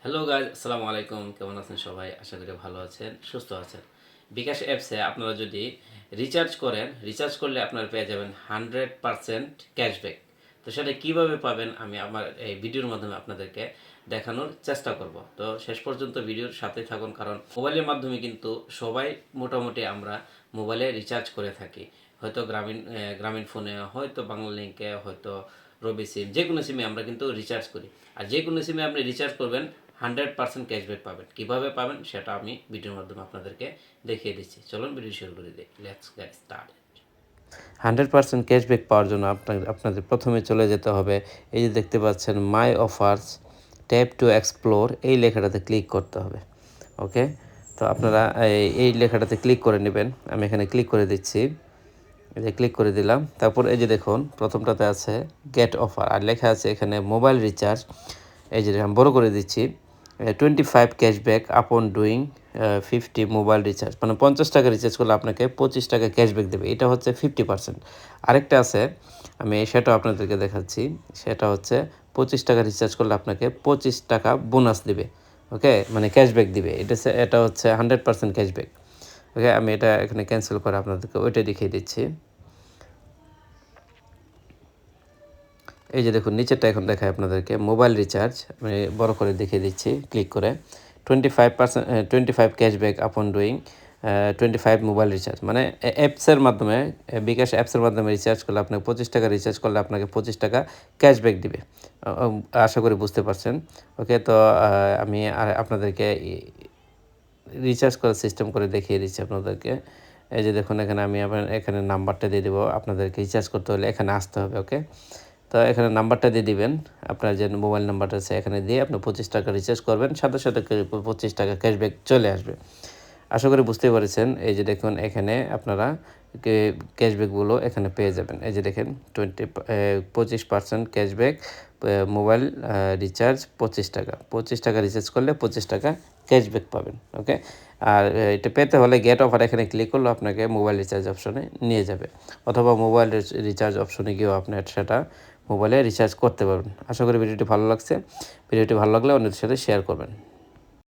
Hello guys, আসসালামু আলাইকুম। কেমন আছেন সবাই? আশা করি ভালো আছেন, সুস্থ আছেন। বিকাশ অ্যাপসে আপনারা যদি রিচার্জ করেন, রিচার্জ করলে আপনারা পেয়ে যাবেন 100% ক্যাশব্যাক। তো সেটা কীভাবে পাবেন আমি আমার এই ভিডিওর মাধ্যমে আপনাদেরকে দেখানোর চেষ্টা করব। তো শেষ পর্যন্ত ভিডিওর সাথে থাকুন, কারণ মোবাইলের মাধ্যমে কিন্তু সবাই মোটামুটি আমরা মোবাইলে রিচার্জ করে থাকি। হয়তো গ্রামীণ ফোনে, হয়তো বাংলা লিঙ্কে, হয়তো রবি সিম, যে কোনো সিমে আমরা কিন্তু রিচার্জ করি। আর যে কোনো সিমে আপনি রিচার্জ করবেন 100% ক্যাশব্যাক পাবেন। কীভাবে পাবেন সেটা আমি ভিডিওর মাধ্যমে আপনাদেরকে দেখিয়ে দিচ্ছি। চলুন ভিডিও শুরু করে দিই। Let's get started. 100% ক্যাশব্যাক পাওয়ার জন্য আপনাদের প্রথমে চলে যেতে হবে, এই যে দেখতে পাচ্ছেন মাই অফার্স, ট্যাপ টু এক্সপ্লোর, এই লেখাটাতে ক্লিক করতে হবে। ওকে, তো আপনারা এই লেখাটাতে ক্লিক করে নেবেন। আমি এখানে ক্লিক করে দিচ্ছি, এই যে ক্লিক করে দিলাম। তারপর এই যে দেখুন প্রথমটাতে আছে গেট অফার, আর লেখা আছে এখানে মোবাইল রিচার্জ। এই যে আমি বড় করে দিচ্ছি, 25 ক্যাশব্যাক আপন ডুইং 50 মোবাইল রিচার্জ, মানে 50 টাকা রিচার্জ করলে আপনাকে 25 টাকা ক্যাশব্যাক দেবে। এটা হচ্ছে 50%। আরেকটা আছে, আমি সেটাও আপনাদেরকে দেখাচ্ছি। সেটা হচ্ছে 25 টাকা রিচার্জ করলে আপনাকে 25 টাকা বোনাস দিবে। ওকে, মানে ক্যাশব্যাক দিবে। এটা হচ্ছে 100% ক্যাশব্যাক। ওকে, আমি এটা এখানে ক্যান্সেল করে আপনাদেরকে ওইটা দেখিয়ে দিচ্ছি। এই যে দেখুন নিচেরটা এখন দেখায় আপনাদেরকে মোবাইল রিচার্জ, আমি বড় করে দেখিয়ে দিচ্ছি ক্লিক করে। 25 ক্যাশব্যাক আপন ডুইং 25 মোবাইল রিচার্জ, মানে অ্যাপসের মাধ্যমে, বিকাশ অ্যাপসের মাধ্যমে রিচার্জ করলে আপনাকে 25 টাকা রিচার্জ করলে আপনাকে 25 টাকা ক্যাশব্যাক দিবে। আশা করি বুঝতে পারছেন। ওকে, তো আমি আপনাদেরকে রিচার্জ করার সিস্টেম করে দেখিয়ে দিচ্ছি আপনাদেরকে। এই যে দেখুন এখানে আমি এখানে নাম্বারটা দিয়ে দেবো। আপনাদেরকে রিচার্জ করতে হলে এখানে আসতে হবে। ওকে, তো এখানে নাম্বারটা দিয়ে দিবেন, আপনার যে মোবাইল নাম্বারটা আছে এখানে দিয়ে আপনি 25 টাকা রিচার্জ করবেন, সাথে সাথে 25 টাকা ক্যাশব্যাক চলে আসবে। আশা করি বুঝতে পেরেছেন। এই যে দেখুন এখানে আপনারা ক্যাশব্যাকগুলো এখানে পেয়ে যাবেন। এই যে দেখেন 25% ক্যাশব্যাক, মোবাইল রিচার্জ 25 টাকা, 25 টাকা রিচার্জ করলে 25 টাকা ক্যাশব্যাক পাবেন। ওকে, আর এটা পেতে হলে গেট অফার এখানে ক্লিক করলে আপনাকে মোবাইল রিচার্জ অপশনে নিয়ে যাবে, অথবা মোবাইল রিচার্জ অপশনে গিয়েও আপনার সেটা মোবাইলে রিচার্জ করতে পারবেন। আশা করি ভিডিওটি ভালো লাগছে। ভিডিওটি ভালো লাগলে অন্যদের সাথে শেয়ার করবেন।